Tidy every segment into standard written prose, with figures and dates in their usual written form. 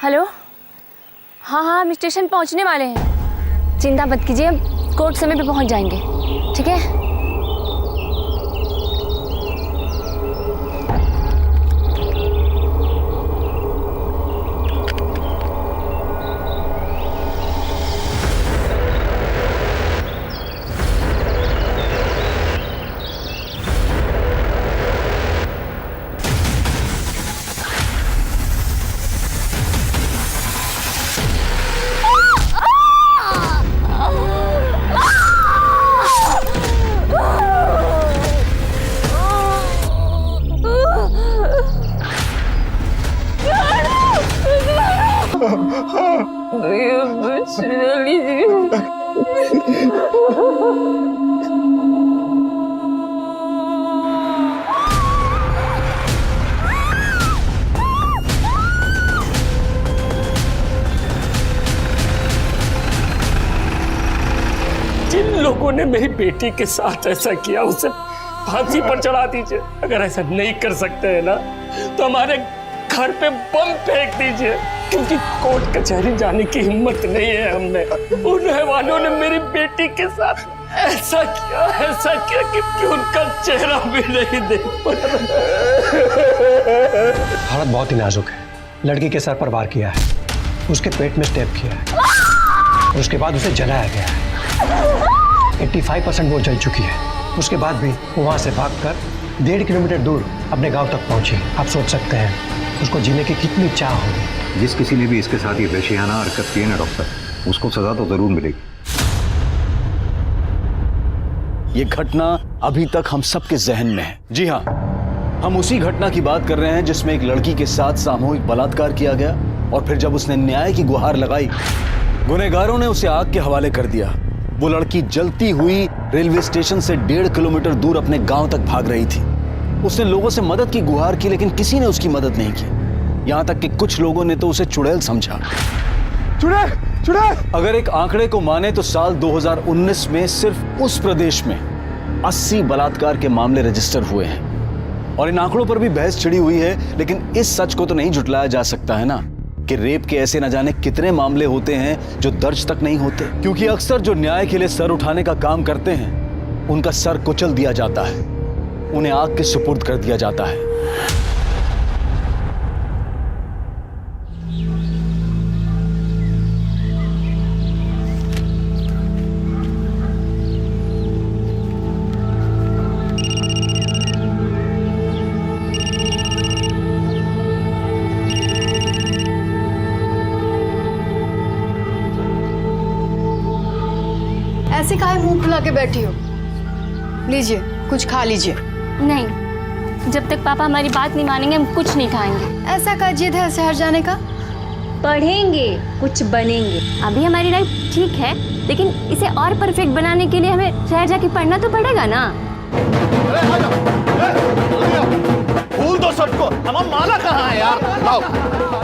Hello. हाँ हाँ, हम स्टेशन पहुंचने वाले हैं। चिंता मत कीजिए, कोर्ट समय पे पहुंच जाएंगे। ठीक है। जिन लोगों ने मेरी बेटी के साथ ऐसा किया उसे फांसी पर चढ़ा दीजिए। अगर ऐसा नहीं कर सकते हैं ना तो हमारे घर पे बम फेंक दीजिए, क्योंकि कोर्ट कचहरी जाने की हिम्मत नहीं है हमने। उन हैवानों ने मेरी बेटी के साथ ऐसा किया कि उनका चेहरा भी नहीं देख पा रहा। हालत बहुत ही नाजुक है। लड़की के सर पर वार किया है, उसके पेट में स्टेप किया है और उसके बाद उसे जलाया गया है। 85% वो जल चुकी है। उसके बाद भी वो वहां से भागकर 1.5 किलोमीटर दूर अपने गांव तक पहुंची। आप सोच सकते हैं उसको जीने की कितनी चाह होगी। जिस किसी ने भी इसके साथ ये वहशियाना हरकत की है ना डॉक्टर, उसको सजा तो जरूर मिलेगी। ये घटना अभी तक हम सबके जहन में है। जी हाँ, हम उसी घटना की बात कर रहे हैं जिसमें एक लड़की के साथ सामूहिक बलात्कार किया गया और फिर जब उसने न्याय की गुहार लगाई, गुनहगारों ने उसे आग के हवाले कर दिया। वो लड़की जलती हुई रेलवे स्टेशन से 1.5 किलोमीटर दूर अपने गांव तक भाग रही थी। उसने लोगों से मदद की गुहार की, लेकिन किसी ने उसकी मदद नहीं की। यहां तक कि कुछ लोगों ने तो उसे चुड़ैल समझा। चुड़ैल! अगर एक आंकड़े को माने तो साल 2019 में सिर्फ उस प्रदेश में 80 बलात्कार के मामले रजिस्टर हुए हैं। और इन आंकड़ों पर भी बहस छिड़ी हुई है, लेकिन इस सच को तो नहीं झुटलाया जा सकता है ना कि रेप के ऐसे न जाने कितने मामले होते हैं जो दर्ज तक नहीं होते, क्योंकि अक्सर जो न्याय के लिए सर उठाने का काम करते हैं उनका सर कुचल दिया जाता है, उन्हें आग के सुपुर्द कर दिया जाता है। ऐसे काहे मुंह फुला के बैठी हो? लीजिए, कुछ खा लीजिए। नहीं, जब तक पापा हमारी बात नहीं मानेंगे हम कुछ नहीं खाएंगे। ऐसा क्या जिद है शहर जाने का? पढ़ेंगे, कुछ बनेंगे। अभी हमारी लाइफ ठीक है, लेकिन इसे और परफेक्ट बनाने के लिए हमें शहर जाके पढ़ना तो पड़ेगा ना। फूल दो सबको। हमारा माला कहाँ है यार? लाओ।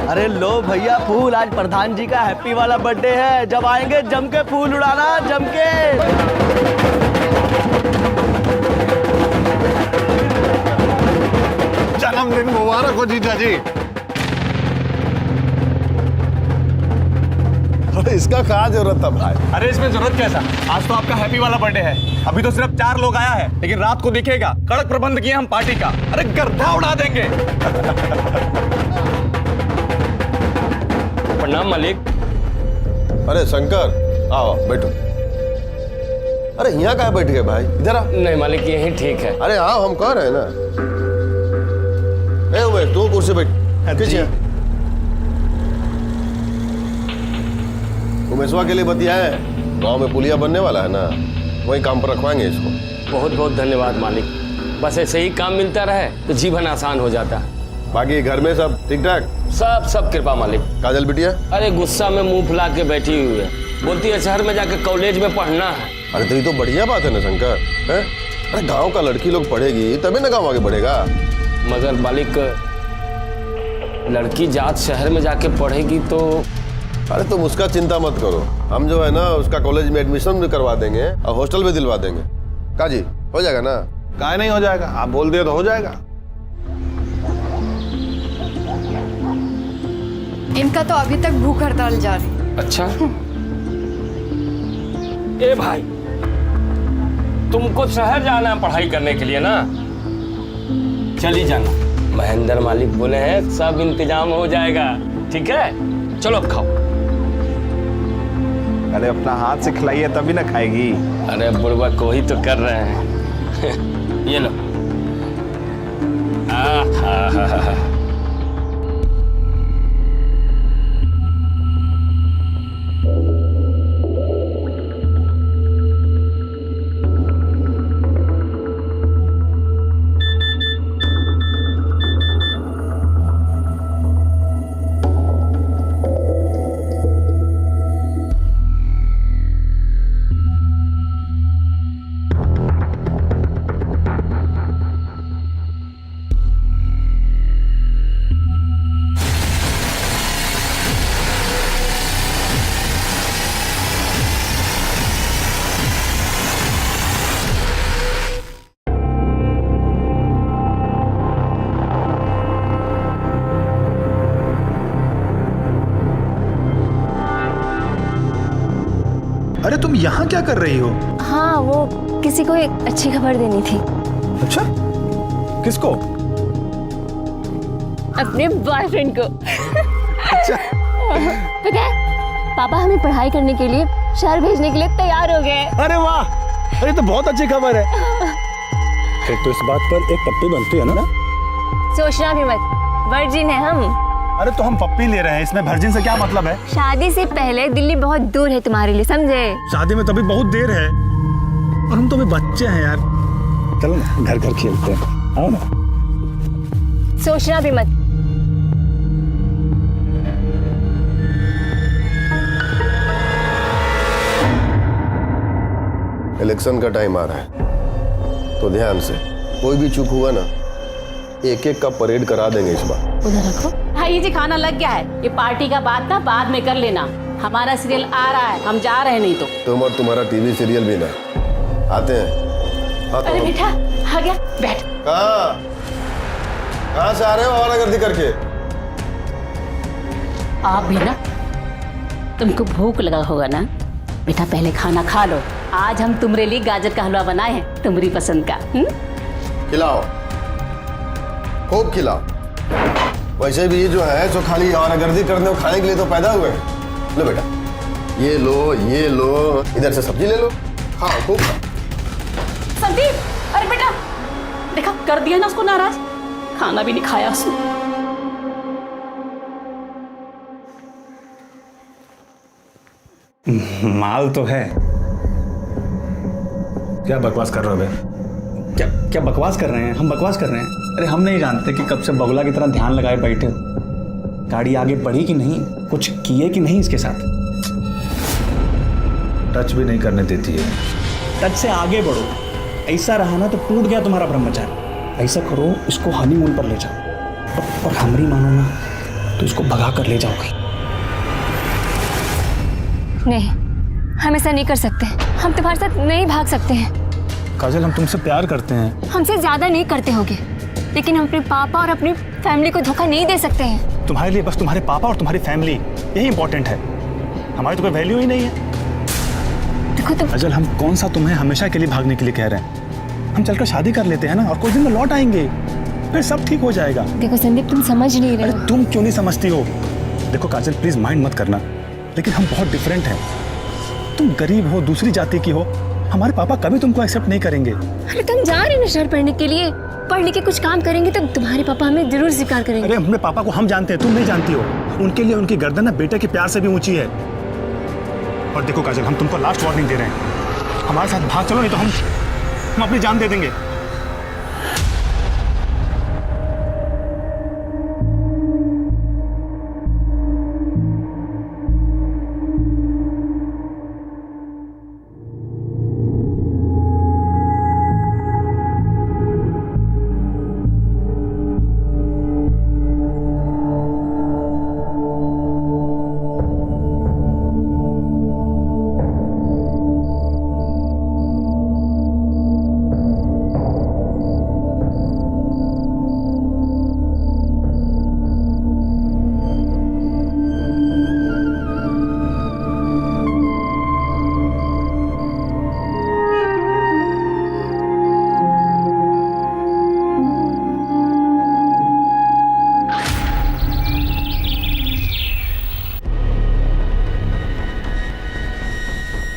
अरे लो भैया फूल, आज प्रधान जी का हैप्पी वाला बर्थडे है। जब आएंगे जम के फूल उड़ाना, जम के। जन्मदिन मुबारक हो जीजा जी। अरे इसका क्या जरूरत था भाई? अरे इसमें जरूरत कैसा? आज तो आपका हैप्पी वाला बर्थडे है। अभी तो सिर्फ 4 लोग आया है, लेकिन रात को दिखेगा। कड़क प्रबंध किए हम पार्टी का। अरे गर्दा उड़ा देंगे। प्रणाम मालिक। अरे शंकर, आओ बैठो। अरे यहाँ कहाँ बैठ गए भाई? इधर आ। नहीं मालिक, यही ठीक है। अरे आओ, हम कह रहे हैं ना। ए उमेश, तू कुर्सी बैठ। किस यहाँ? उमेशवा के लिए बतियाए, गांव में पुलिया बनने वाला है ना, वही काम पर रखवाएंगे इसको। बहुत बहुत धन्यवाद मालिक। बस ऐसे ही काम मिलता रहे तो जीवन आसान हो जाता। बाकी घर में सब ठीक ठाक? सब कृपा मालिक। काजल बिटिया? अरे गुस्सा में मुंह फुला के बैठी हुई है, बोलती है शहर में जाके कॉलेज में पढ़ना है। अरे तो ये तो बढ़िया बात है ना शंकर, है? अरे गांव का लड़की लोग पढ़ेगी तभी ना गांव आगे बढ़ेगा। मगर मालिक, लड़की जात शहर में जाके पढ़ेगी तो। अरे तुम उसका चिंता मत करो, हम जो है ना उसका कॉलेज में एडमिशन भी करवा देंगे और हॉस्टल भी दिलवा देंगे। काजी हो जाएगा ना? काहे नहीं हो जाएगा? आप बोल दिए तो हो जाएगा। इनका तो अभी तक भूख हड़ताल जारी। अच्छा। ए भाई, तुमको शहर जाना है पढ़ाई करने के लिए ना? चली जाना। महेंद्र मालिक बोले हैं सब इंतजाम हो जाएगा, ठीक है? चलो अब खाओ। अरे अपना हाथ से खिलाइए तभी ना खाएगी। अरे बुढ़वा को ही तो कर रहे हैं। ये लो। आहा। अरे तुम यहाँ क्या कर रही हो? हाँ, वो किसी को एक अच्छी खबर देनी थी। अच्छा, किसको? अपने बॉयफ्रेंड को। अच्छा। पता है, पापा हमें पढ़ाई करने के लिए शहर भेजने के लिए तैयार हो गए। अरे वाह, अरे तो बहुत अच्छी खबर है। फिर तो इस बात पर एक पप्पी बनती है ना? सोचना भी मत, वर्जिन है हम। अरे तो हम पप्पी ले रहे हैं, इसमें वर्जिन से क्या मतलब है? शादी से पहले दिल्ली बहुत दूर है तुम्हारे लिए, समझे? शादी में तभी बहुत देर है और हम तो अभी बच्चे हैं यार। चलो ना घर घर खेलते हैं, आओ ना। सोचना भी मत। इलेक्शन का टाइम आ रहा है तो ध्यान से, कोई भी चूक हुआ ना एक एक का परेड करा देंगे इस बार। उधर रखो। भाई जी खाना लग गया है, ये पार्टी का बात ना बाद में कर लेना। हमारा सीरियल आ रहा है, हम जा रहे हैं। नहीं तो तुम और तुम्हारा टीवी सीरियल भी ना आते हैं। हाँ, अरे बेटा आ गया, बैठ। कहाँ से आ रहे हो आवारागर्दी करके? आप भी ना, तुमको भूख लगा होगा ना बेटा, पहले खाना खा लो। आज हम तुम्हारे लिए गाजर का हलवा बनाए हैं, तुम्हारी पसंद का। खिलाओ, खूब खिलाओ। वैसे भी जो है सो खाली आवारागर्दी करने और खाने के लिए तो पैदा हुए। लो बेटा, ये लो, इधर से सब्जी ले लो, खाओ खूब खाओ। संदीप, अरे बेटा देखा, कर दिया ना उसको नाराज, खाना भी नहीं खाया उसने। माल तो है। क्या बकवास कर रहे हो बे? क्या बकवास कर रहे हैं? हम बकवास कर रहे हैं? अरे हम नहीं जानते कि कब से बगुला की तरह ध्यान लगाए बैठे हो। गाड़ी आगे बढ़ी कि नहीं, कुछ किए कि नहीं इसके साथ? टच भी नहीं करने देती है। टच से आगे बढ़ो। ऐसा रहा ना तो टूट गया तुम्हारा ब्रह्मचारी। ऐसा करो, इसको हनीमून पर ले जाओ और हमारी मानो ना तो इसको भगा कर ले जाओगे। नहीं, हम ऐसा नहीं कर सकते। हम तुम्हारे साथ नहीं भाग सकते हैं। काजल, हम तुमसे प्यार करते हैं। हमसे ज्यादा नहीं करते होगे, लेकिन हम अपने पापा और अपनी फैमिली को धोखा नहीं दे सकते हैं। तुम्हारे लिए बस तुम्हारे पापा और तुम्हारी फैमिली यही इंपॉर्टेंट है। हमारी तो कोई वैल्यू ही नहीं है। देखो तुम। काजल, हम कौन सा तुम्हें हमेशा के लिए भागने के लिए कह रहे हैं? हम चलकर शादी कर लेते हैं ना, और कुछ दिन में लौट आएंगे, फिर सब ठीक हो जाएगा। देखो संदीप, तुम समझ नहीं रहे हो। अरे तुम क्यों नहीं समझती हो? देखो काजल, प्लीज माइंड मत करना, लेकिन हम बहुत डिफरेंट हैं। तुम गरीब हो, दूसरी जाति की हो, हमारे पापा कभी तुमको एक्सेप्ट नहीं करेंगे। अरे तुम जा रहे हो ना शहर पढ़ने के लिए, पढ़ लिख के कुछ काम करेंगे तो तुम्हारे पापा हमें जरूर स्वीकार करेंगे। अरे अपने पापा को हम जानते हैं, तुम नहीं जानती हो। उनके लिए उनकी गर्दन ना बेटे के प्यार से भी ऊंची है। और देखो काजल, हम तुमको लास्ट वार्निंग दे रहे हैं, हमारे साथ भाग चलो, नहीं तो हम अपनी जान दे देंगे।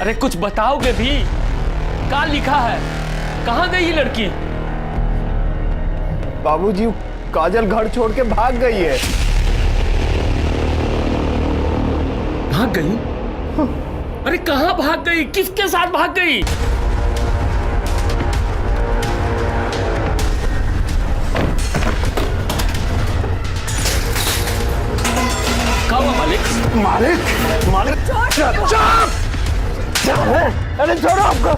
अरे कुछ बताओगे भी? क्या लिखा है? कहाँ गई ये लड़की? बाबूजी, काजल घर छोड़ के भाग गई है। भाग गई? अरे कहाँ भाग गई? किसके साथ भाग गई? कहाँ हुआ मालिक? मालिक अरे छोड़ो आपको।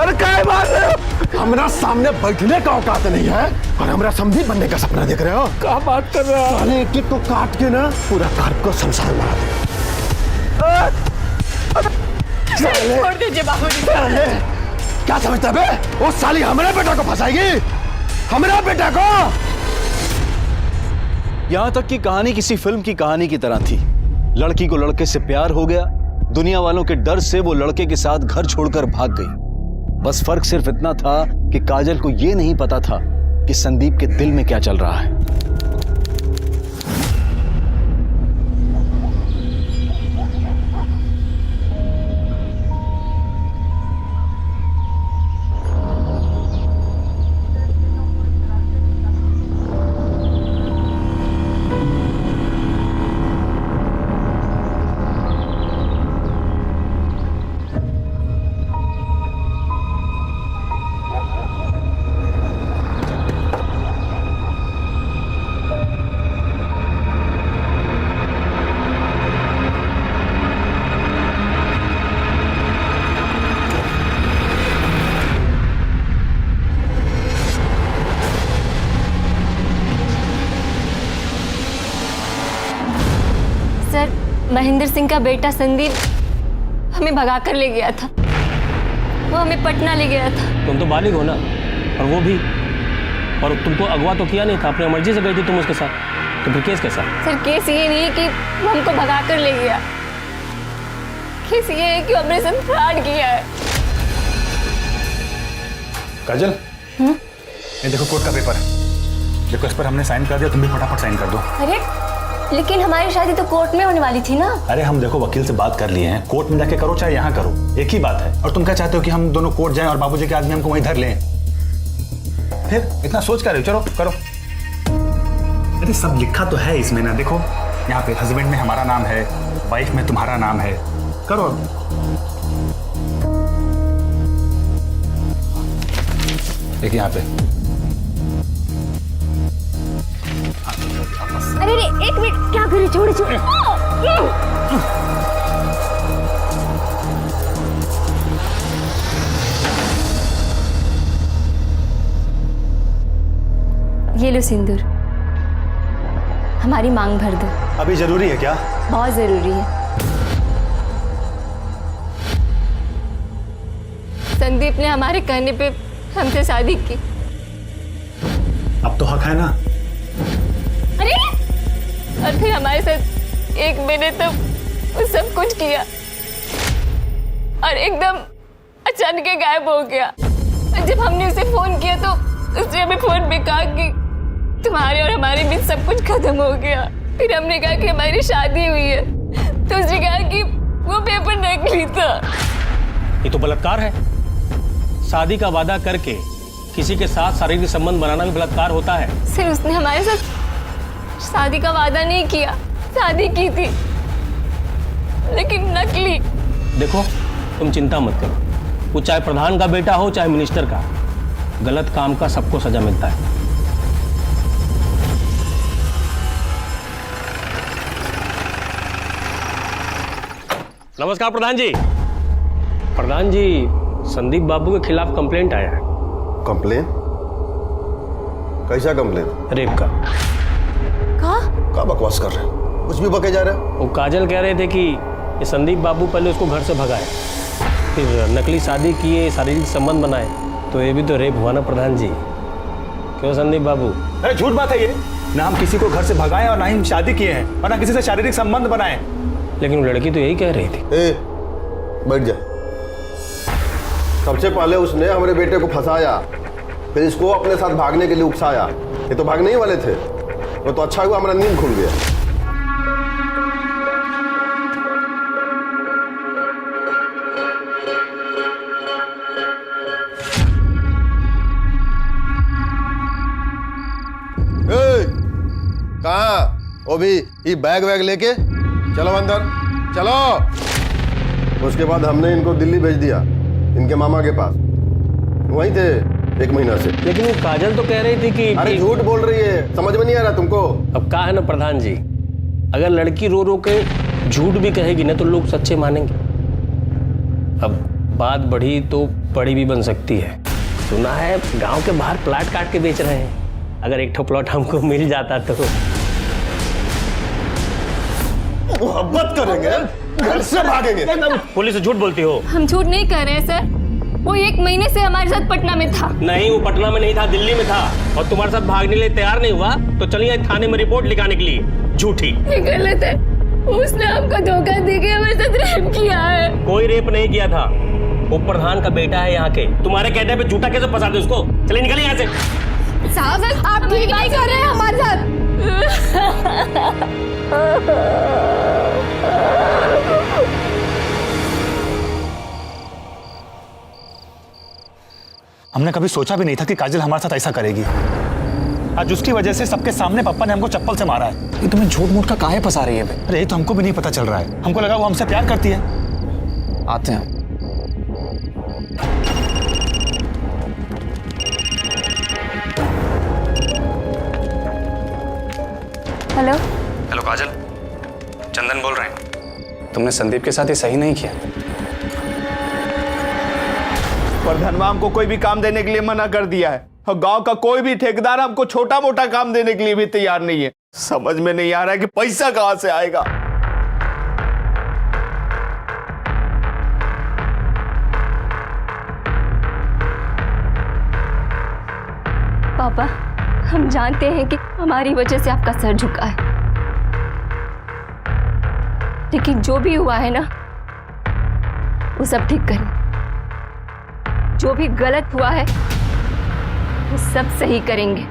अरे क्या बात है? हमारा सामने बैठने का औकात नहीं है और हमारा समझी बनने का सपना देख रहे हो। क्या बात कर रहा है? साले एक एक को काट के ना पूरा घर को संसार बना दे। छोड़ दीजिए बाबूजी। क्या समझता है बे? वो साली हमारे बेटा को फंसाएगी, हमारा बेटा को। यहां तक कि कहानी किसी फिल्म की कहानी की तरह थी। लड़की को लड़के से प्यार हो गया, दुनिया वालों के डर से वो लड़के के साथ घर छोड़कर भाग गई। बस फर्क सिर्फ इतना था कि काजल को यह नहीं पता था कि संदीप के दिल में क्या चल रहा है। सर, महेंद्र सिंह का बेटा संदीप हमें भगा कर ले गया था। वो हमें पटना ले गया था। तुम तो बालिग हो ना, और वो भी। और तुमको अगवा तो किया नहीं था, अपनी मर्जी से गई थी तुम उसके साथ। तो फिर केस कैसा? सर, केस ये नहीं है कि वो हमको भगा कर ले गया। केस ये है कि हमने सब फ्रॉड किया है। काजल, ये देखो कोर्ट का पेपर है। देखो, इस पर हमने साइन कर दिया, तुम भी फटाफट साइन कर दो। अरे लेकिन हमारी शादी तो कोर्ट में होने वाली थी ना। अरे हम देखो वकील से बात कर लिए हैं, कोर्ट में जाके करो चाहे यहाँ करो, एक ही बात है। और तुम क्या चाहते हो कि हम दोनों कोर्ट जाएं और बाबूजी के आदमी हमको वहीं धर लें? फिर इतना सोच कर रहे हो? चलो करो। अरे सब लिखा तो है इसमें ना, देखो यहाँ पे हस्बैंड में हमारा नाम है, वाइफ में तुम्हारा नाम है। करो। एक यहाँ पे। अरे एक मिनट, क्या करे? छोड़ छोड़। ये लो सिंदूर, हमारी मांग भर दो। अभी जरूरी है क्या? बहुत जरूरी है। संदीप ने हमारे कहने पे हमसे शादी की। अब तो हक है ना? अरे और फिर हमारे साथ एक महीने तो वो सब कुछ किया और एकदम अचानक गायब हो गया। और जब हमने उसे फोन किया तो उसने हमें फोन पे कहा कि तुम्हारे और हमारे बीच सब कुछ खत्म हो गया। फिर हमने कहा कि हमारी शादी हुई है, तो उसने कहा कि वो पेपर नकली था। ये तो बलात्कार है। शादी का वादा करके किसी के साथ शारीरिक संबंध बनाना भी बलात्कार होता है। सिर्फ उसने हमारे साथ शादी का वादा नहीं किया, शादी की थी, लेकिन नकली। देखो, तुम चिंता मत करो। वो चाहे प्रधान का बेटा हो चाहे मिनिस्टर का, गलत काम का सबको सजा मिलता है। नमस्कार प्रधान जी। प्रधान जी, संदीप बाबू के खिलाफ कंप्लेंट आया है। कंप्लेन? कैसा कंप्लेन? रेप का। क्या बकवास कर रहे हैं? कुछ भी बके जा रहे हैं। वो काजल कह रहे थे कि ये संदीप बाबू पहले उसको घर से भगाए, फिर नकली शादी किए, शारीरिक संबंध बनाए, तो ये भी तो रेप हुआ ना प्रधान जी। क्यों संदीप बाबू? अरे झूठ बात है ये। ना हम किसी को घर से भगाए और ना ही शादी किए हैं और ना किसी से शारीरिक संबंध बनाए। लेकिन वो लड़की तो यही कह रही थी। बैठ जा। सबसे पहले उसने हमारे बेटे को फंसाया, फिर इसको अपने साथ भागने के लिए उकसाया। ये तो भागने ही वाले थे। वो तो अच्छा हुआ हमारा नींद खुल गया। हाँ, वो भी ये बैग वैग लेके चलो अंदर चलो। उसके बाद हमने इनको दिल्ली भेज दिया, इनके मामा के पास। वहीं थे 1 महीना से। लेकिन वो काजल तो कह रही थी कि अरे झूठ बोल रही है, समझ में नहीं आ रहा तुमको? अब कहा है ना प्रधान जी, अगर लड़की रो रो के झूठ भी कहेगी ना तो लोग सच्चे मानेंगे। अब बात बढ़ी तो बड़ी भी बन सकती है। सुना है गांव के बाहर प्लाट काट के बेच रहे हैं, अगर एक ठो प्लॉट हमको मिल जाता तो। मोहब्बत करेंगे, घर से भागेंगे। पुलिस से झूठ बोलती हो? हम झूठ नहीं कर रहे हैं सर, वो 1 महीने से हमारे साथ पटना में था। नहीं, वो पटना में नहीं था, दिल्ली में था, और तुम्हारे साथ भागने के लिए तैयार नहीं हुआ तो चलिए थाने में रिपोर्ट लिखाने के लिए। झूठी। ये गलत है, उसने हमको धोखा देके हमारे साथ रेप किया है। कोई रेप नहीं किया था, वो प्रधान का बेटा है यहाँ के। तुम्हारे कहने पे झूठा कैसे फंसा दे उसको? चलिए निकलिए यहाँ से। साहब आप ठीक नहीं कर रहे हैं हमारे साथ। हमने कभी सोचा भी नहीं था कि काजल हमारे साथ ऐसा करेगी। आज उसकी वजह से सबके सामने पापा ने हमको चप्पल से मारा है। ये तुम्हें झूठ मूठ का काहे फंसा रही है बे? अरे ये तो हमको भी नहीं पता चल रहा है। हमको लगा वो हमसे प्यार करती है। आते हैं। हेलो हेलो काजल, चंदन बोल रहे हैं। तुमने संदीप के साथ ये सही नहीं किया। प्रधानवा हमको कोई भी काम देने के लिए मना कर दिया है, और गांव का कोई भी ठेकेदार हमको छोटा मोटा काम देने के लिए भी तैयार नहीं है। समझ में नहीं आ रहा है कि पैसा कहां से आएगा। पापा, हम जानते हैं कि हमारी वजह से आपका सर झुका है, लेकिन जो भी हुआ है ना वो सब ठीक करें। जो भी गलत हुआ है वो सब सही करेंगे।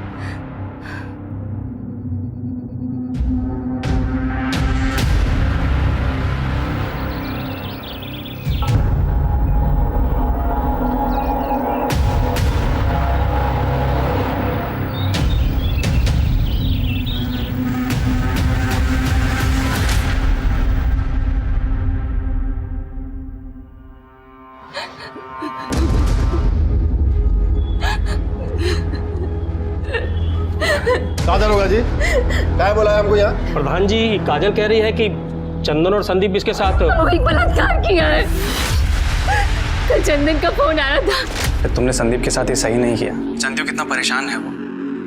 काजल होगा जी, क्या बोला है हमको यहाँ? प्रधान जी, काजल कह रही है कि चंदन और संदीप इसके साथ वही बलात्कार किया है। कल चंदन का फोन आया था। तुमने संदीप के साथ ये सही नहीं किया। जानती हो कितना परेशान है वो,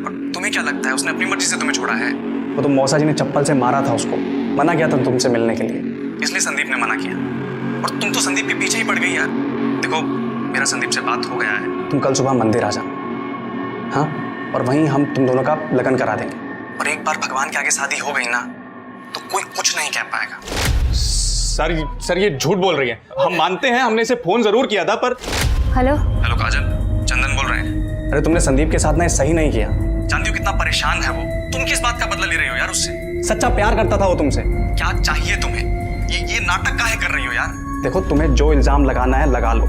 और तुम्हें क्या लगता है उसने अपनी मर्जी से तुम्हें छोड़ा है? वो तो मौसा जी ने चप्पल से मारा था उसको, मना किया था तुमसे मिलने के लिए, इसलिए संदीप ने मना किया। और तुम तो संदीप के पीछे ही पड़ गई यार। देखो, मेरा संदीप से बात हो गया है, तुम कल सुबह मंदिर आ जाना, हाँ? और वहीं हम तुम दोनों का लगन करा देंगे। और एक बार भगवान के आगे शादी हो गई ना तो कोई कुछ नहीं कह पाएगा। सर ये झूठ बोल रही है। हम मानते हैं, हमने इसे फोन जरूर किया था पर। हेलो हेलो काजल, चंदन बोल रहे हैं। अरे तुमने संदीप के साथ ना सही नहीं किया। जानती हो कितना परेशान है वो। तुम किस बात का बदला ले रही हो यार उससे? सच्चा प्यार करता था वो तुमसे। क्या चाहिए तुम्हें? ये नाटक काहे कर रही हो यार? देखो, तुम्हें जो इल्जाम लगाना है लगा लो,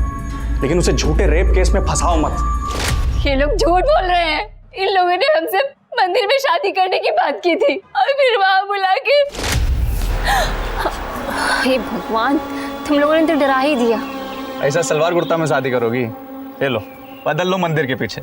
लेकिन उसे झूठे रेप केस में फंसाओ मत। ये लोग झूठ बोल रहे हैं। इन लोगों ने हमसे मंदिर में शादी करने की बात की थी और फिर वहां बुला के। हे भगवान, तुम लोगों ने तो डरा ही दिया। ऐसा सलवार कुर्ता में शादी करोगी? ले लो, बदल लो मंदिर के पीछे।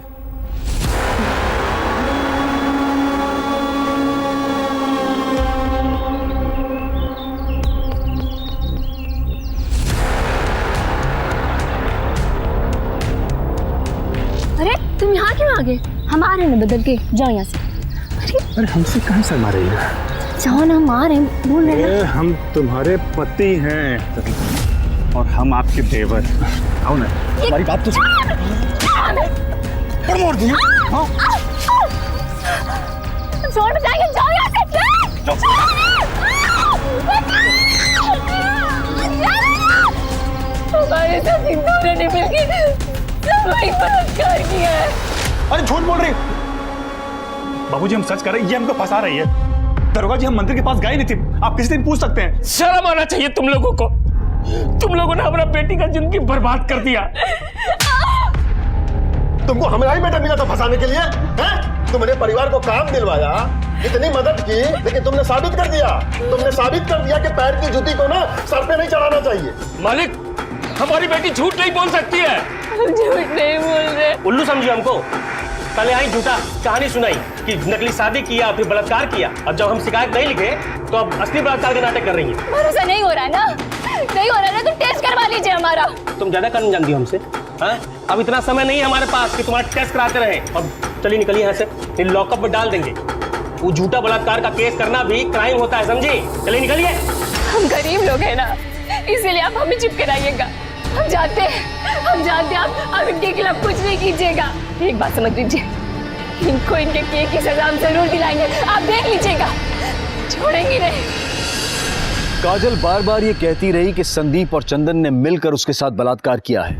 अरे तुम यहाँ क्यों आ गए? हम आ रहे हैं ना बदल के, जाओ यहाँ से। अरे हमसे कहाँ शर्मा रही है? जाओ ना, हम आ रहे हैं, बोल रहे हैं। हम तुम्हारे पति हैं और हम आपके देवर। आओ ना, हमारी बात तो मोड़ दिया। छोड़ जाएंगे, जाओ यहाँ से। हमारे साथ इन दोनों ने मिलकर सामूहिक बलात्कार किया है। अरे झूठ बोल रही। बाबूजी, हम सच कर रहे हैं, ये हमको फंसा रही है। दरोगा जी, हम मंदिर के पास गए नहीं थे, आप किसी दिन पूछ सकते हैं। शर्म आना चाहिए तुम लोगों को। तुम लोगों ने हमारा बेटी का जिंदगी बर्बाद कर दिया। तुमको हमारा ही बेटा मिला था फंसाने के लिए, हैं? तुमने परिवार को काम दिलवाया, इतनी मदद की, लेकिन तुमने साबित कर दिया कि पैर की जूती को ना सर पे नहीं चढ़ाना चाहिए। मालिक, हमारी बेटी झूठ नहीं बोल सकती है। हम झूठ नहीं बोल रहे। उल्लू समझी हमको। पहले आई झूठा कहानी सुनाई कि नकली शादी किया, फिर बलात्कार किया। अब जब हम शिकायत नहीं लिखे तो अब असली बलात्कार के नाटक कर रही है। भरोसा नहीं हो रहा ना, नहीं हो रहा ना, तो टेस्ट करवा लीजिए हमारा। तुम ज्यादा करने जानती हो हमसे, हाँ? अब इतना समय नहीं है हमारे पास कि तुम्हारा टेस्ट कराते रहे। अब चलिए निकलिए यहाँ से, लॉकअप में डाल देंगे। वो झूठा बलात्कार का केस करना भी क्राइम होता है, समझी? चलिए निकलिए। हम गरीब लोग हैं ना, इसीलिए आप हमें चुप कराइएगा। हम जानते हैं आप इनके खिलाफ कुछ नहीं कीजिएगा। एक बात समझ लीजिए, इनको इनके किए की सजा हम जरूर दिलाएंगे, आप देख लीजिएगा, छोड़ेंगे नहीं। काजल बार बार ये कहती रही कि संदीप और चंदन ने मिलकर उसके साथ बलात्कार किया है,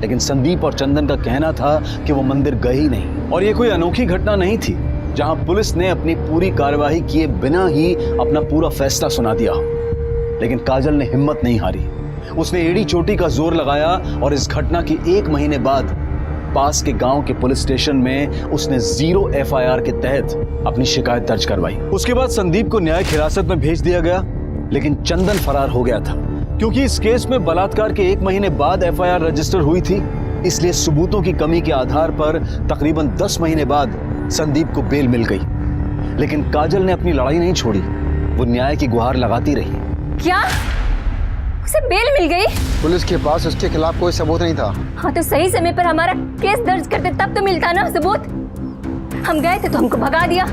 लेकिन संदीप और चंदन का कहना था कि वो मंदिर गए ही नहीं। और ये कोई अनोखी घटना नहीं थी जहां पुलिस ने अपनी पूरी कार्यवाही किए बिना ही अपना पूरा फैसला सुना दिया। लेकिन काजल ने हिम्मत नहीं हारी। उसने एड़ी चोटी का जोर लगाया और इस घटना के 1 महीने बाद पास के गांव के पुलिस स्टेशन में उसने 0 FIR के तहत अपनी शिकायत दर्ज करवाई। उसके बाद संदीप को न्यायिक हिरासत में भेज दिया गया, लेकिन चंदन फरार हो गया था। क्योंकि इस केस में बलात्कार के 1 महीने बाद FIR रजिस्टर हुई थी, इसलिए सबूतों की कमी के आधार पर तकरीबन 10 महीने बाद संदीप को बेल मिल गई। लेकिन काजल ने अपनी लड़ाई नहीं छोड़ी, वो न्याय की गुहार लगाती रही। क्या उसे बेल मिल गई? पुलिस के पास उसके खिलाफ कोई सबूत नहीं था। हाँ, तो सही समय पर हमारा केस दर्ज करते तब तो मिलता ना सबूत। हम गए थे तो हमको भगा दिया।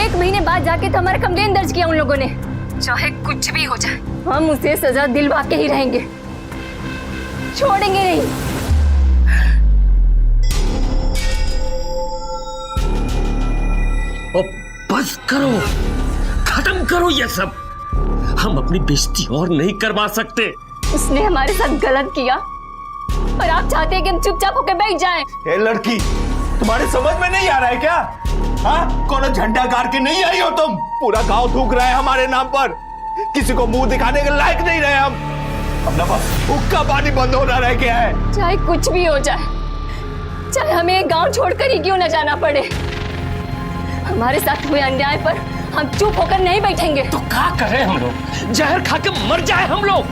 1 महीने बाद जाके तो हमारा कंप्लेन दर्ज किया उन लोगों ने। चाहे कुछ भी हो जाए, हम उसे सजा दिलवा के ही रहेंगे, छोड़ेंगे नहीं। बस करो, खत्म करो ये सब। हम अपनी बेइज्जती और नहीं करवा सकते। उसने हमारे साथ गलत किया और आप चाहते हैं कि हम चुपचाप होकर बैठ जाएं। ए लड़की, तुम्हारे समझ में नहीं आ रहा है क्या? हाँ, कौन झंडा गाड़ के नहीं आई हो तुम? पूरा गांव थूक रहा है हमारे नाम पर, किसी को मुंह दिखाने के लायक नहीं रहे हम। अपना बस हुक्का पानी बंद होना रह गया है। चाहे कुछ भी हो जाए, चाहे हमें गांव छोड़कर ही क्यों न जाना पड़े, हमारे साथ हुए अन्याय पर हम चुप होकर नहीं बैठेंगे। तो क्या करें हम लोग? जहर खा के मर जाए हम लोग?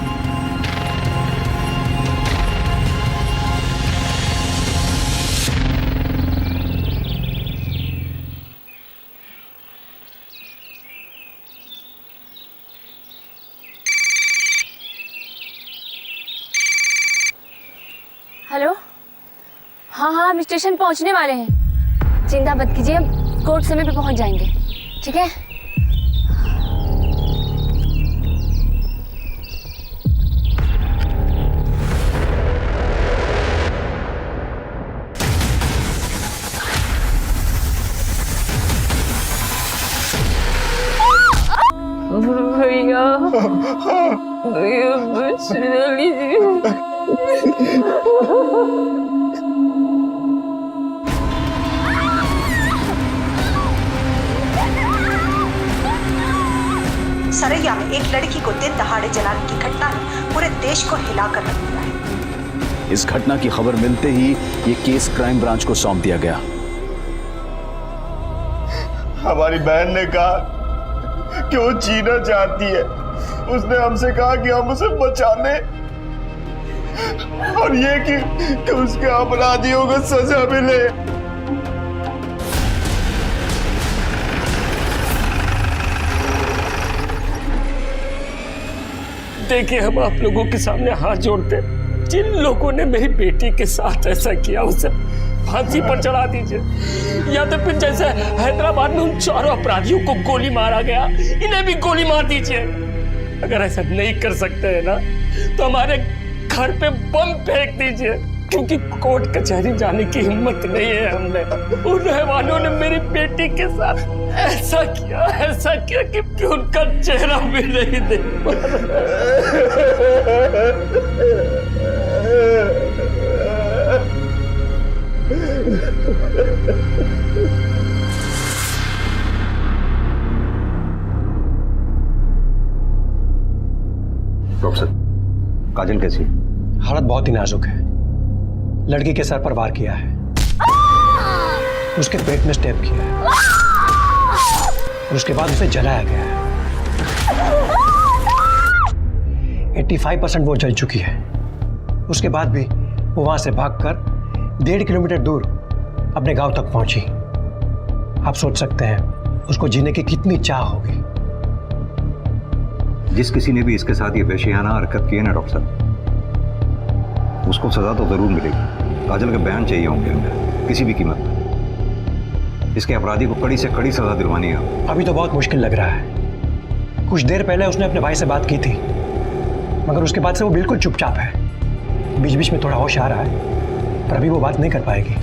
हेलो, हाँ, हम स्टेशन पहुंचने वाले हैं। चिंता मत कीजिए, हम कोर्ट समय पे पहुंच जाएंगे, ठीक है? भैया, बस लीजिए। सरैया में एक लड़की को दिन दहाड़े जलाने की घटना ने पूरे देश को हिलाकर रख दिया है। इस घटना की खबर मिलते ही ये केस क्राइम ब्रांच को सौंप दिया गया। हमारी बहन ने कहा कि वो जीना चाहती है। उसने हमसे कहा कि हम उसे बचा लें, और ये कि उसके अपराधियों को सजा मिले। देखिए, हम आप लोगों के सामने हाथ जोड़ते, जिन लोगों ने मेरी बेटी के साथ ऐसा किया उसे फांसी पर चढ़ा दीजिए, या तो फिर जैसे हैदराबाद में उन 4 अपराधियों को गोली मारा गया, इन्हें भी गोली मार दीजिए। अगर ऐसा नहीं कर सकते हैं ना, तो हमारे घर पे बम फेंक दीजिए, क्योंकि कोर्ट कचहरी जाने की हिम्मत नहीं है हमने। उन रहवानों ने मेरी बेटी के साथ ऐसा किया कि उनका चेहरा भी नहीं देख पा डॉक्टर, काजल कैसी? हालत बहुत ही नाजुक है। लड़की के सर पर वार किया है। उसके पेट में स्टेप किया है और उसके बाद उसे जलाया गया है। 85% वो जल चुकी है। उसके बाद भी वो वहां से भागकर 1.5 किलोमीटर दूर अपने गांव तक पहुंची। आप सोच सकते हैं उसको जीने की कितनी चाह होगी। जिस किसी ने भी इसके साथ ये वैश्याना हरकत की है ना डॉक्टर साहब, उसको सजा तो जरूर मिलेगी। काजल के बयान चाहिए होंगे हमें किसी भी कीमत पर। इसके अपराधी को कड़ी से कड़ी सजा दिलवानी है। अभी तो बहुत मुश्किल लग रहा है। कुछ देर पहले उसने अपने भाई से बात की थी, मगर उसके बाद से वो बिल्कुल चुपचाप है। बीच बीच में थोड़ा होश आ रहा है, पर अभी वो बात नहीं कर पाएगी।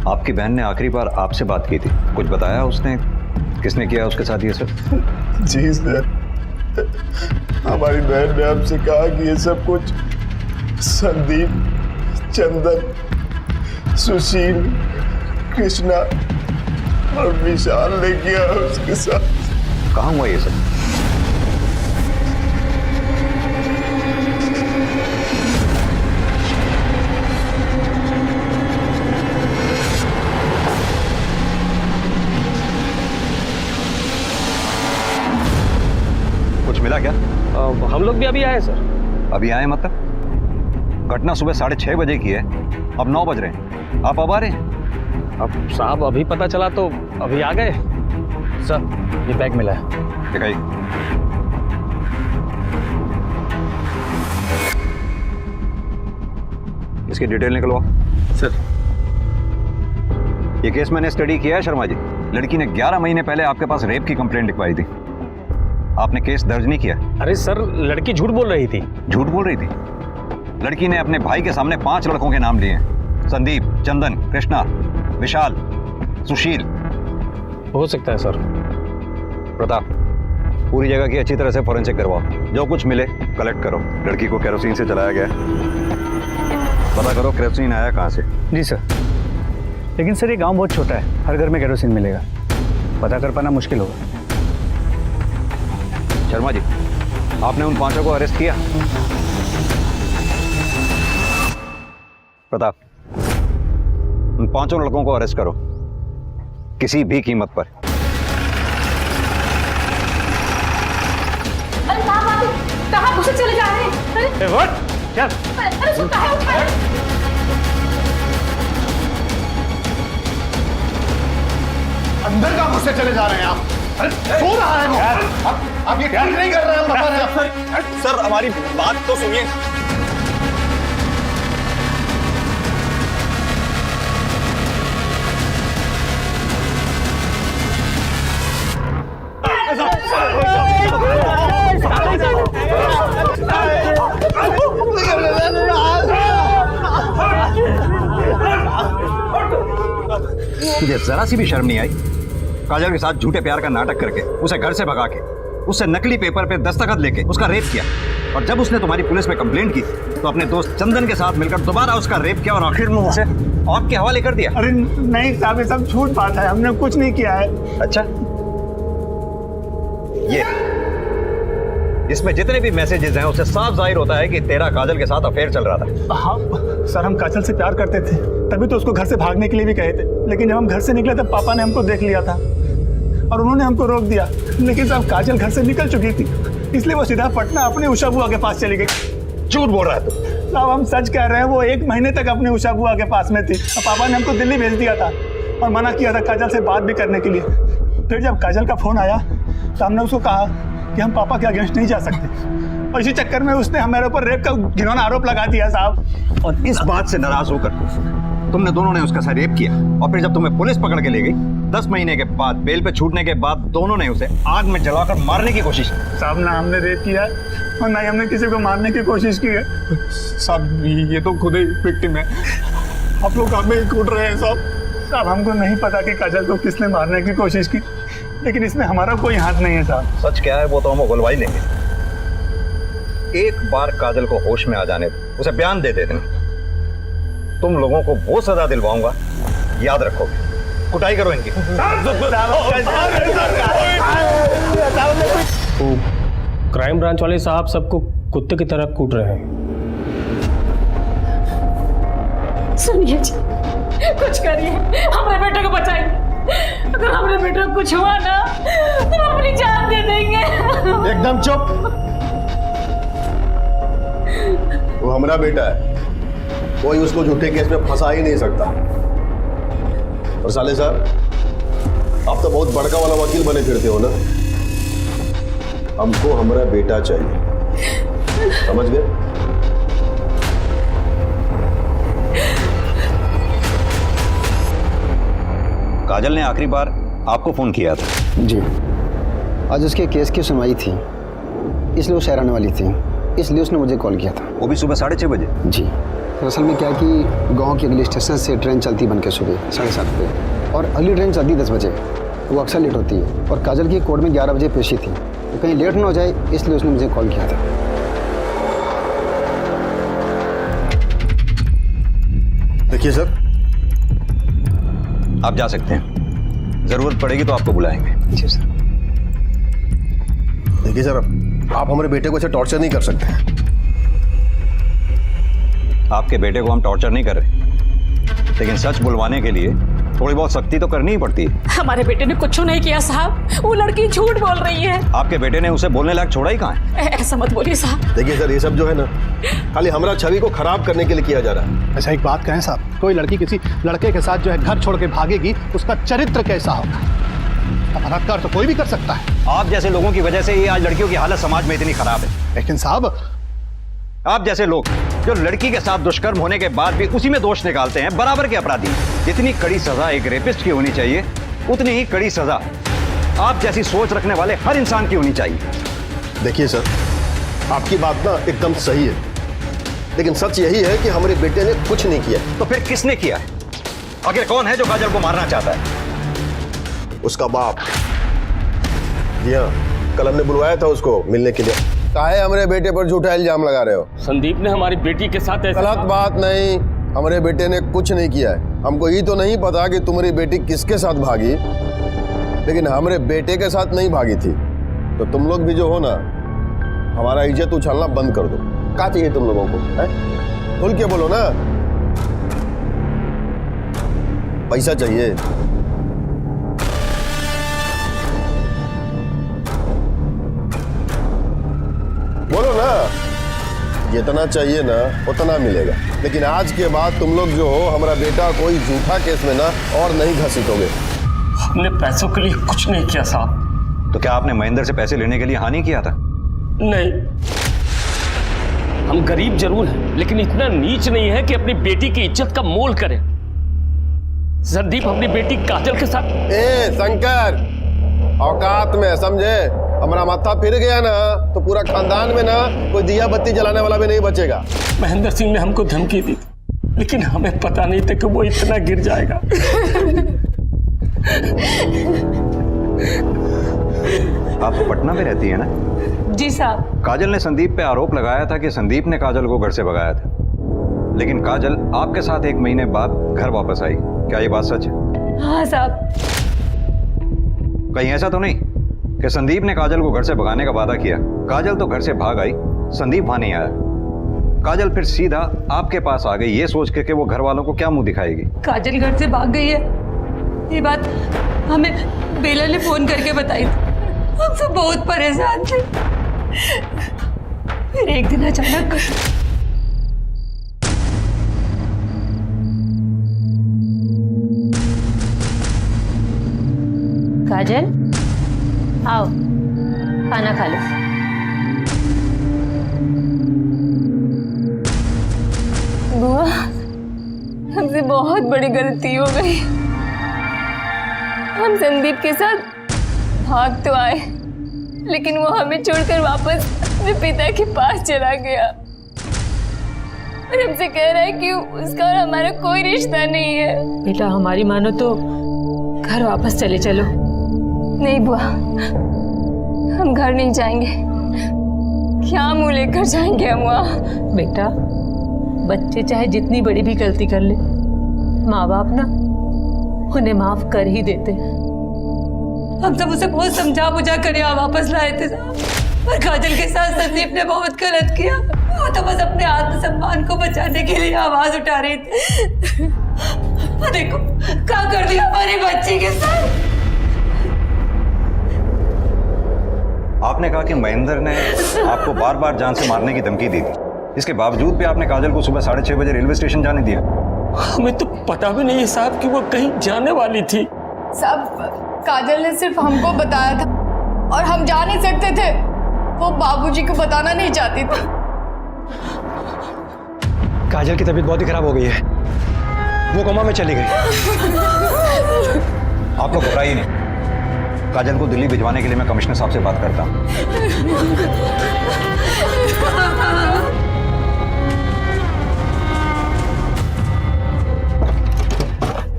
आपकी बहन ने आखिरी बार आपसे बात की थी, कुछ बताया उसने? किसने किया उसके साथ ये सब? जी सर, हमारी बहन ने हमसे कहा कि ये सब कुछ संदीप, चंदन, सुशील, कृष्णा और विशाल ने किया उसके साथ। कहाँ हुआ ये सब? कुछ मिला क्या? हम लोग भी अभी आए सर। अभी आए मतलब? घटना सुबह 6:30 बजे की है, अब 9 बज रहे हैं। आप अब आ रहे हैं? अब साहब अभी पता चला तो अभी आ गए। सर ये बैग मिला है। दिखाइए। इसकी डिटेल निकलवा। सर ये केस मैंने स्टडी किया है शर्मा जी। लड़की ने 11 महीने पहले आपके पास रेप की कंप्लेंट लिखवाई थी। आपने केस दर्ज नहीं किया। अरे सर लड़की झूठ बोल रही थी। झूठ बोल रही थी? लड़की ने अपने भाई के सामने 5 लड़कों के नाम लिए हैं। संदीप, चंदन, कृष्णा, विशाल, सुशील। हो सकता है सर। प्रताप, पूरी जगह की अच्छी तरह से फॉरेंसिक करवाओ। जो कुछ मिले कलेक्ट करो। लड़की को केरोसिन से जलाया गया, पता करो केरोसिन आया कहाँ से। जी सर। लेकिन सर ये गांव बहुत छोटा है, हर घर में केरोसिन मिलेगा, पता कर पाना मुश्किल होगा। शर्मा जी, आपने उन 5 को अरेस्ट किया? प्रताप, उन 5 लड़कों को अरेस्ट करो किसी भी कीमत पर। अरे कहाँ घुसे चले जा रहे हैं? चल। अरे उसको कहाँ उठाए? अंदर का मुझसे चले जा रहे हैं आप? सो रहा है वो। आप ये ठीक नहीं कर रहे हैं, हम बता रहे हैं। सर हमारी बात तो सुनिए। तुझे जरा सी भी शर्म नहीं आई? काजल के साथ झूठे प्यार का नाटक करके उसे घर से भगा के उससे नकली पेपर पे दस्तखत लेके उसका रेप किया, और जब उसने तुम्हारी पुलिस में कंप्लेंट की तो अपने दोस्त चंदन के साथ मिलकर दोबारा उसका रेप किया और आखिर में उसे आपके हवाले कर दिया। अरे नहीं साहब, ये सब झूठ बात है, हमने कुछ नहीं किया है। अच्छा, ये इसमें जितने भी मैसेजेस हैं उससे साफ जाहिर होता है कि तेरा काजल के साथ अफेयर चल रहा था। हाँ सर, हम काजल से प्यार करते थे, तभी तो उसको घर से भागने के लिए भी कहे थे। लेकिन जब हम घर से निकले तब पापा ने हमको देख लिया था और उन्होंने हमको रोक दिया। लेकिन साहब काजल घर से निकल चुकी थी, इसलिए वो सीधा पटना अपनी उषा बुआ के पास चली गई। झूठ बोल रहा है तू? साहब हम सच कह रहे हैं, वो 1 महीने तक अपनी उषा बुआ के पास में थी और पापा ने हमको दिल्ली भेज दिया था और मना किया था काजल से बात भी करने के लिए। फिर जब काजल का फोन आया तो हमने उसको कहा कि हम पापा के अगेंस्ट नहीं जा सकते, और इसी चक्कर में उसने हमारे ऊपर रेप का घिनौना आरोप लगा दिया साहब। और इस बात से नाराज होकर तुमने दोनों ने उसका साथ रेप किया, और फिर जब तुम्हें पुलिस पकड़ के ले गई 10 महीने के बाद बेल पे छूटने के बाद दोनों ने उसे आग में जलाकर मारने की कोशिश की। साहब ना हमने रेप किया और ना ही हमने किसी को मारने की कोशिश की है। साहब ये तो खुद ही विक्टिम है, आप लोग हमें ही कूट रहे हैं साहब हमको नहीं पता कि काजल को किसने मारने की कोशिश की, लेकिन इसमें हमारा कोई हाथ नहीं है साहब। सच क्या है वो तो हम उगलवा ही लेंगे। एक बार काजल को होश में आ जाने दो, उसे बयान दे देना, तुम लोगों को वो सजा दिलवाऊंगा, याद रखोगे। कुटाई करो इनकी। तो क्राइम ब्रांच वाले साहब सबको कुत्ते की तरह कूट रहे हैं। सुनिए जी, कुछ करिए, हमारे बेटे को बचाइए। अगर हमारे बेटे को कुछ हुआ ना तो हम अपनी जान दे देंगे। एकदम चुप। वो हमारा बेटा है, कोई उसको झूठे केस में फंसा ही नहीं सकता। और साले साहब, आप तो बहुत बड़का वाला वकील बने फिरते हो ना। हमको हमारा बेटा चाहिए, समझ गए? काजल ने आखिरी बार आपको फोन किया था? जी, आज उसके केस की सुनवाई थी, इसलिए वो शहर आने वाली थी, इसलिए उसने मुझे कॉल किया था। वो भी सुबह 6:30 बजे? जी, दरअसल में क्या कि गांव के अगले स्टेशन से ट्रेन चलती बन के सुबह 7:30 पे, और अगली ट्रेन चलती 10 बजे। वो अक्सर लेट होती है, और काजल की कोर्ट में 11 बजे पेशी थी, तो कहीं लेट ना हो जाए इसलिए उसने मुझे कॉल किया था। देखिए सर, आप जा सकते हैं, जरूरत पड़ेगी तो आपको बुलाएंगे। जी सर। देखिए सर, आप हमारे बेटे को ऐसे टॉर्चर नहीं कर सकते। आपके बेटे को हम टॉर्चर नहीं कर रहे, लेकिन सच बुलवाने के लिए थोड़ी बहुत सख्ती तो करनी ही पड़ती है। हमारे बेटे ने कुछ नहीं किया साहब, वो लड़की झूठ बोल रही है। आपके बेटे ने उसे बोलने लायक छोड़ा ही कहाँ है? ऐसा मत बोलिए साहब। देखिए सर, ये सब जो है ना, खाली हमारा छवि को खराब करने के लिए किया जा रहा है। अच्छा एक बात कहें साहब, कोई लड़की किसी लड़के के साथ जो है घर छोड़ के भागेगी, उसका चरित्र कैसा होगा? बलात्कार तो कोई भी कर सकता है। आप जैसे लोगों की वजह से ही आज लड़कियों की हालत समाज में इतनी खराब है। लेकिन साहब, आप जैसे लोग जो लड़की के साथ दुष्कर्म होने के बाद भी उसी में दोष निकालते हैं, बराबर के अपराधी। जितनी कड़ी सजा एक रेपिस्ट की होनी चाहिए, उतनी ही कड़ी सजा आप जैसी सोच रखने वाले हर इंसान की होनी चाहिए। देखिए सर, आपकी बात ना एकदम सही है, लेकिन सच यही है कि हमारे बेटे ने कुछ नहीं किया। तो फिर किसने किया है? आखिर कौन है जो काजल को मारना चाहता है? उसका बाप। जी हाँ, कल हमने बुलवाया था उसको मिलने के लिए। काहे हमारे बेटे पर झूठा इल्जाम लगा रहे हो? संदीप ने हमारी बेटी के साथ ऐसा... गलत बात नहीं, हमारे बेटे ने कुछ नहीं किया है। हमको ये तो नहीं पता कि तुम्हारी बेटी किसके साथ भागी, लेकिन हमारे बेटे के साथ नहीं भागी थी। तो तुम लोग भी जो हो ना, हमारा इज्जत उछालना बंद कर दो। क्या चाहिए तुम लोगों को? खुल के बोलो ना। पैसा चाहिए? बोलो ना, जितना चाहिए ना उतना मिलेगा। लेकिन आज के बाद तुम लोग जो हो, हमारा बेटा कोई झूठा केस में ना और नहीं घसीटोगे। हमने पैसों के लिए कुछ नहीं किया साहब। तो क्या आपने महेंद्र से पैसे लेने के लिए हाँ नहीं किया था? नहीं, हम गरीब जरूर हैं, लेकिन इतना नीच नहीं है कि अपनी बेटी की इज्जत का मोल करें। संदीप अपनी बेटी काजल के साथ... ए शंकर, औकात में समझे? हमारा माथा फिर गया ना तो पूरा खानदान में ना कोई दिया बत्ती जलाने वाला भी नहीं बचेगा। महेंद्र सिंह ने हमको धमकी दी, लेकिन हमें पता नहीं था कि वो इतना गिर जाएगा। आप पटना में रहती है ना? जी साहब। काजल ने संदीप पे आरोप लगाया था कि संदीप ने काजल को घर से भगाया था, लेकिन काजल आपके साथ 1 महीने बाद घर वापस आई। क्या ये बात सच है? हाँ साहब। कहीं ऐसा तो नहीं कि संदीप ने काजल को घर से भगाने का वादा किया, काजल तो घर से भाग आई, संदीप वहां नहीं आया, काजल फिर सीधा आपके पास आ गई, ये सोच के कि वो घर वालों को क्या मुंह दिखाएगी? काजल घर से भाग गई है, ये बात हमें बेला ने फोन करके बताई थी। हम सब बहुत परेशान थे। फिर एक दिन अचानक काजल, आओ खाना खा लो। बुआ, हमसे बहुत बड़ी गलती हो गई। हम संदीप के साथ भाग तो आए, लेकिन वो हमें छोड़कर वापस अपने पिता के पास चला गया और हमसे कह रहा है कि उसका और हमारा कोई रिश्ता नहीं है। बेटा, हमारी मानो तो घर वापस चले चलो। नहीं बुआ, हम घर नहीं जाएंगे। क्या मुंह लेकर जाएंगे हम वहाँ? बेटा, बच्चे चाहे जितनी बड़ी भी गलती कर ले, माँ बाप ना उन्हें माफ कर ही देते। हम सब उसे बहुत समझा बुझा कर यहाँ वापस लाए थे, पर काजल के साथ संदीप ने बहुत गलत किया। वो तो बस अपने हाथ मान सम्मान को बचाने के लिए आवाज उठा रही थी। देखो क्या कर दिया हमारी बच्ची के साथ। आपने कहा कि महेंद्र ने आपको बार बार जान से मारने की धमकी दी थी, इसके बावजूद भी आपने काजल को सुबह 6:30 बजे रेलवे स्टेशन जाने दिया। हमें तो पता भी नहीं है साहब कि वो कहीं जाने वाली थी। साहब काजल ने सिर्फ हमको बताया था और हम जा नहीं सकते थे। वो बाबूजी को बताना नहीं चाहती थी। काजल की तबीयत बहुत ही खराब हो गई है, वो कोमा में चली गई। आप लोग घबराइए नहीं, काजल को दिल्ली भिजवाने के लिए मैं कमिश्नर साहब से बात करता हूँ।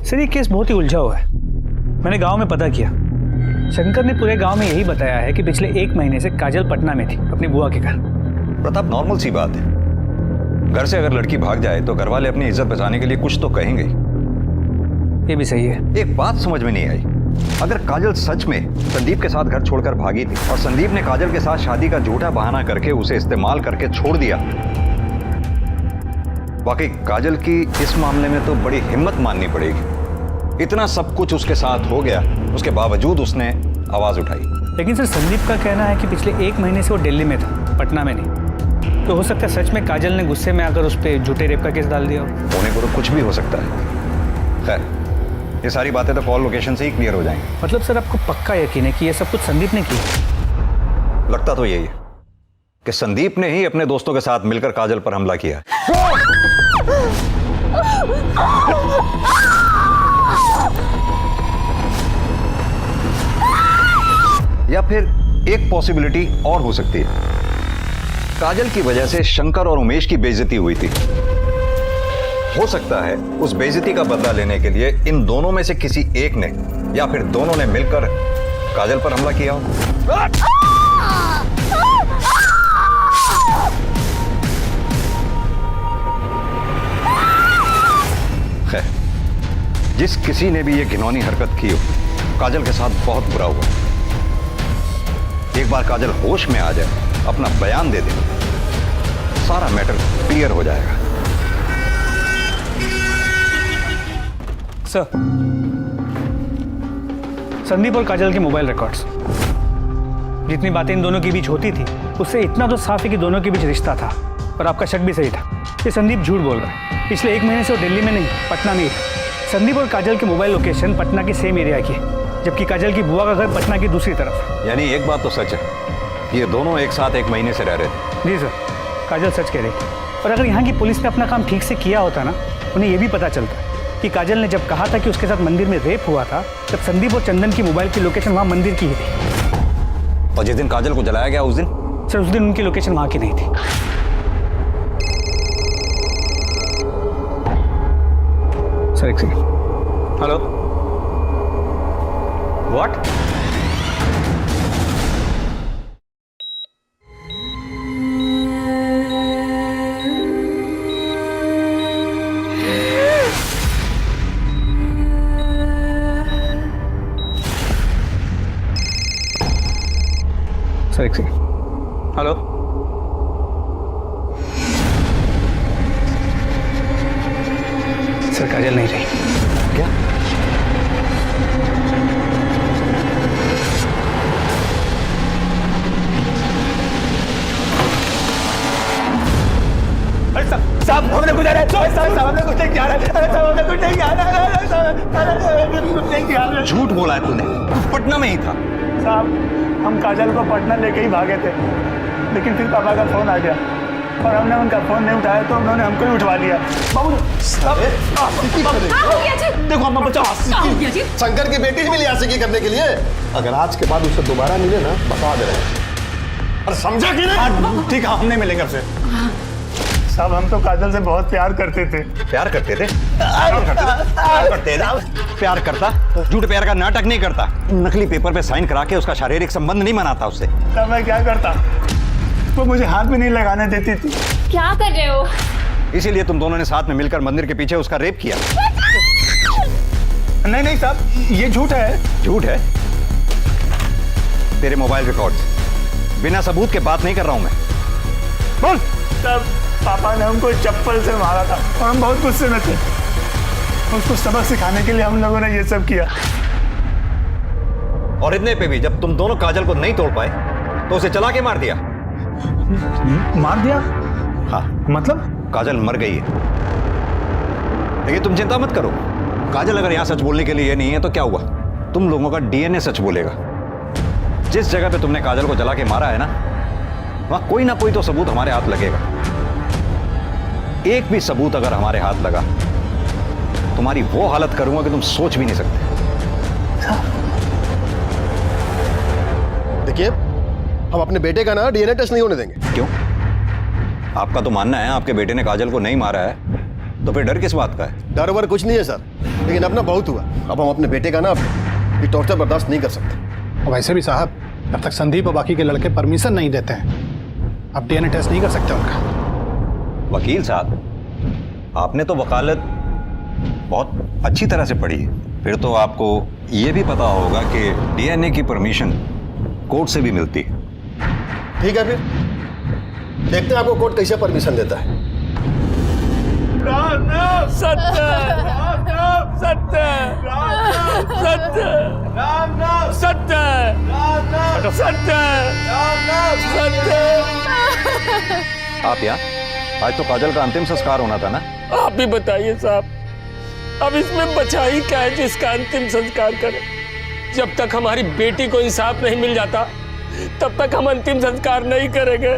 सर ये केस बहुत ही उलझा हुआ है। मैंने गांव में पता किया, शंकर ने पूरे गांव में यही बताया है कि पिछले 1 महीने से काजल पटना में थी अपनी बुआ के घर। प्रताप, नॉर्मल सी बात है, घर से अगर लड़की भाग जाए तो घर वाले अपनी इज्जत बचाने के लिए कुछ तो कहेंगे। ये भी सही है। एक बात समझ में नहीं आई, अगर काजल सच में संदीप के साथ घर छोड़कर भागी थी और संदीप ने काजल के साथ शादी का झूठा बहाना करके उसे इस्तेमाल करके छोड़ दिया, वाकई काजल की इस मामले में तो बड़ी हिम्मत माननी पड़ेगी। इतना सब कुछ उसके साथ हो गया, उसके बावजूद उसने आवाज उठाई। लेकिन सर संदीप का कहना है कि पिछले 1 महीने से वो दिल्ली में था, पटना में नहीं। तो हो सकता है सच में काजल ने गुस्से में आकर उस पर झूठे रेप का केस डाल दिया हो। होने को तो कुछ भी हो सकता है। खैर, ये सारी बातें तो कॉल लोकेशन से ही क्लियर हो जाएंगी। मतलब सर आपको पक्का यकीन है कि ये सब कुछ संदीप ने किया? लगता तो यही है कि संदीप ने ही अपने दोस्तों के साथ मिलकर काजल पर हमला किया। या फिर एक पॉसिबिलिटी और हो सकती है, काजल की वजह से शंकर और उमेश की बेइज्जती हुई थी। हो सकता है उस बेइज्जती का बदला लेने के लिए इन दोनों में से किसी एक ने या फिर दोनों ने मिलकर काजल पर हमला किया हो। खैर, जिस किसी ने भी ये घिनौनी हरकत की हो, काजल के साथ बहुत बुरा हुआ। एक बार काजल होश में आ जाए, अपना बयान दे दे, सारा मैटर क्लियर हो जाएगा। सर, संदीप और काजल के मोबाइल रिकॉर्ड्स, जितनी बातें इन दोनों के बीच होती थी उससे इतना तो साफ है कि दोनों के बीच रिश्ता था। और आपका शक भी सही था, ये संदीप झूठ बोल रहा है। पिछले 1 महीने से वो दिल्ली में नहीं, पटना में ही था। संदीप और काजल के मोबाइल लोकेशन पटना के सेम एरिया की है, जबकि काजल की बुआ का घर पटना की दूसरी तरफ। यानी एक बात तो सच है, ये दोनों एक साथ 1 महीने से रह रहे थे। जी सर, काजल सच कह रही थी। और अगर यहाँ की पुलिस ने अपना काम ठीक से किया होता ना, उन्हें यह भी पता चलता कि काजल ने जब कहा था कि उसके साथ मंदिर में रेप हुआ था, तब संदीप और चंदन की मोबाइल की लोकेशन वहाँ मंदिर की ही थी। और जिस दिन काजल को जलाया गया उस दिन? सर, उस दिन उनकी लोकेशन वहाँ की नहीं थी। सर एक सेकंड। Hello, what? सर एक सेकंड। हेलो, सर काजल नहीं रही। क्या? साहब हमने कुछ साहब हमने कुछ नहीं किया साहब हमने कुछ नहीं किया। झूठ बोला है तूने, तू पटना में ही था। साहब हम काजल को पटना लेके ही भागे थे, लेकिन फिर पापा का फोन आ गया और हमने उनका फोन नहीं उठाया तो उन्होंने हमको ही उठवा लिया। बाबू देखो अम्मा बचाओ, शंकर की बेटी ही मिली आशिकी करने के लिए। अगर आज के बाद उसे दोबारा मिले ना, बता दे रहे। अरे समझा कि नहीं? ठीक है, हम नहीं मिलेंगे आपसे। साहब हम तो काजल से बहुत प्यार करते थे। प्यार करते थे? प्यार करते थे? प्यार करता? झूठ प्यार का नाटक नहीं करता, नकली पेपर पे साइन करा के उसका शारीरिक संबंध नहीं मनाता उससे। तब मैं क्या करता? वो मुझे हाथ भी नहीं लगाने देती थी। क्या कर रहे हो? इसीलिए तुम दोनों ने साथ में मिलकर मंदिर के पीछे उसका रेप किया। नहीं नहीं साहब, ये झूठ है। झूठ है? तेरे मोबाइल रिकॉर्ड्स, बिना सबूत के बात नहीं कर रहा हूं मैं। बोल। साहब पापा ने हमको चप्पल से मारा था और हम बहुत गुस्से में थे। उसको सबक सिखाने के लिए हम लोगों ने ये सब किया। और इतने पे भी जब तुम दोनों काजल को नहीं तोड़ पाए तो उसे चला के मार दिया। मार दिया? हाँ। मतलब? काजल मर गई है। लेकिन तुम चिंता मत करो, काजल अगर यहां सच बोलने के लिए नहीं है तो क्या हुआ, तुम लोगों का डीएनए सच बोलेगा। जिस जगह पे तुमने काजल को जला के मारा है ना, वहां कोई ना कोई तो सबूत हमारे हाथ लगेगा। एक भी सबूत अगर हमारे हाथ लगा, तुम्हारी वो हालत करूंगा कि तुम सोच भी नहीं सकते। देखिए, हम अपने बेटे का ना डीएनए टेस्ट नहीं होने देंगे। क्यों? आपका तो मानना है आपके बेटे ने काजल को नहीं मारा है, तो फिर डर किस बात का है? डर वर कुछ नहीं है सर, लेकिन अपना बहुत हुआ। अब हम अपने बेटे का ना ये टॉर्चर बर्दाश्त नहीं कर सकते। वैसे भी साहब, जब तक संदीप और बाकी के लड़के परमिशन नहीं देते हैं, अब डीएनए टेस्ट नहीं कर सकते उनका। वकील साहब, आपने तो वकालत बहुत अच्छी तरह से पढ़ी है, फिर तो आपको ये भी पता होगा कि डीएनए की परमिशन कोर्ट से भी मिलती है। ठीक है, फिर देखते हैं आपको कोर्ट कैसे परमिशन देता है। सत्य सत्य सत्य सत्य सत्य सत्य। आप यहाँ? आज तो काजल का अंतिम संस्कार होना था ना? आप भी बताइए साहब, अब इसमें बचा ही क्या है जिसका अंतिम संस्कार करें? जब तक हमारी बेटी को इंसाफ नहीं मिल जाता, तब तक हम अंतिम संस्कार नहीं करेंगे।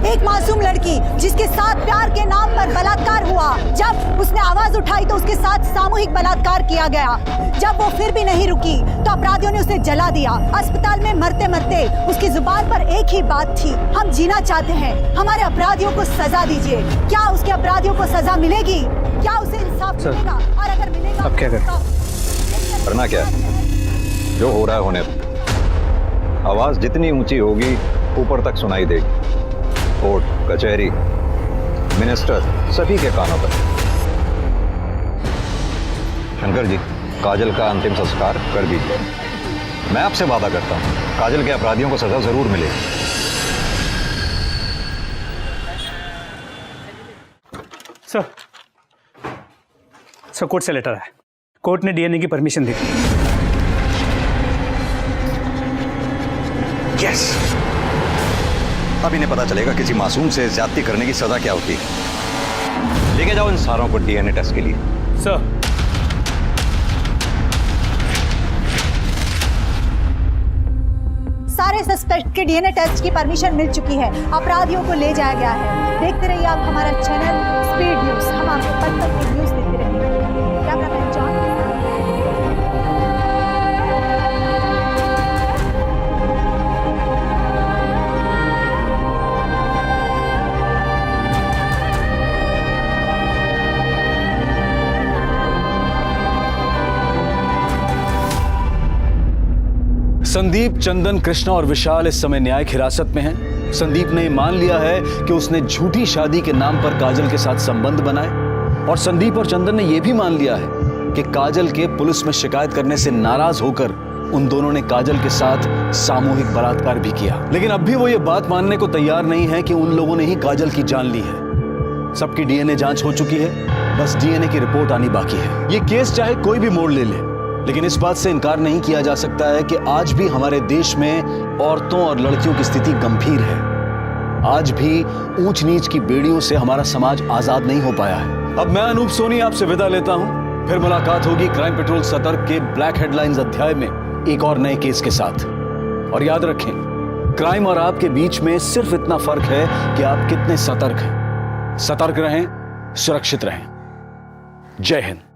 एक मासूम लड़की जिसके साथ प्यार के नाम पर बलात्कार हुआ, जब उसने आवाज उठाई तो उसके साथ सामूहिक बलात्कार किया गया। जब वो फिर भी नहीं रुकी तो अपराधियों ने उसे जला दिया। अस्पताल में मरते मरते उसकी जुबान पर एक ही बात थी, हम जीना चाहते हैं, हमारे अपराधियों को सजा दीजिए। क्या उसके अपराधियों को सजा मिलेगी? क्या उसे इंसाफ मिलेगा? और अगर मिलेगा अब क्या करें? करना क्या है? जो हो रहा है होने दो। आवाज जितनी ऊंची होगी ऊपर तक सुनाई देगी। कोर्ट, कचहरी, मिनिस्टर, सभी के कानों पर। शंकर जी, काजल का अंतिम संस्कार कर दीजिए। मैं आपसे वादा करता हूं, काजल के अपराधियों को सजा जरूर मिलेगी। सर कोर्ट से लेटर है। कोर्ट ने डीएनए की परमिशन दी। यस, अब इन्हें पता चलेगा किसी मासूम से ज्यादती करने की सजा क्या होती है। लेके जाओ इन सारों को डीएनए टेस्ट के लिए। सर, सारे सस्पेक्ट के डीएनए टेस्ट की परमिशन मिल चुकी है। अपराधियों को ले जाया गया है। देखते रहिए आप हमारा चैनल स्पीड न्यूज। हम आपको पल-पल की न्यूज देते रहेंगे। Cameraman John. संदीप, चंदन, कृष्णा और विशाल इस समय न्यायिक हिरासत में हैं। संदीप ने मान लिया है कि उसने झूठी शादी के नाम पर काजल के साथ संबंध बनाए, और संदीप और चंदन ने यह भी मान लिया है कि काजल के पुलिस में शिकायत करने से नाराज होकर उन दोनों ने काजल के साथ सामूहिक बलात्कार भी किया। लेकिन अब भी वो ये बात मानने को तैयार नहीं है कि उन लोगों ने ही काजल की जान ली है। सबकी डीएनए जांच हो चुकी है, बस डीएनए की रिपोर्ट आनी बाकी है। ये केस चाहे कोई भी मोड़ ले ले, लेकिन इस बात से इनकार नहीं किया जा सकता है कि आज भी हमारे देश में औरतों और लड़कियों की स्थिति गंभीर है। आज भी ऊंच नीच की बेड़ियों से हमारा समाज आजाद नहीं हो पाया है। अब मैं अनूप सोनी आपसे विदा लेता हूं। फिर मुलाकात होगी क्राइम पेट्रोल सतर्क के ब्लैक हेडलाइंस अध्याय में एक और नए केस के साथ। और याद रखें, क्राइम और आपके बीच में सिर्फ इतना फर्क है कि आप कितने सतर्क हैं। सतर्क रहें, सुरक्षित रहें। जय हिंद।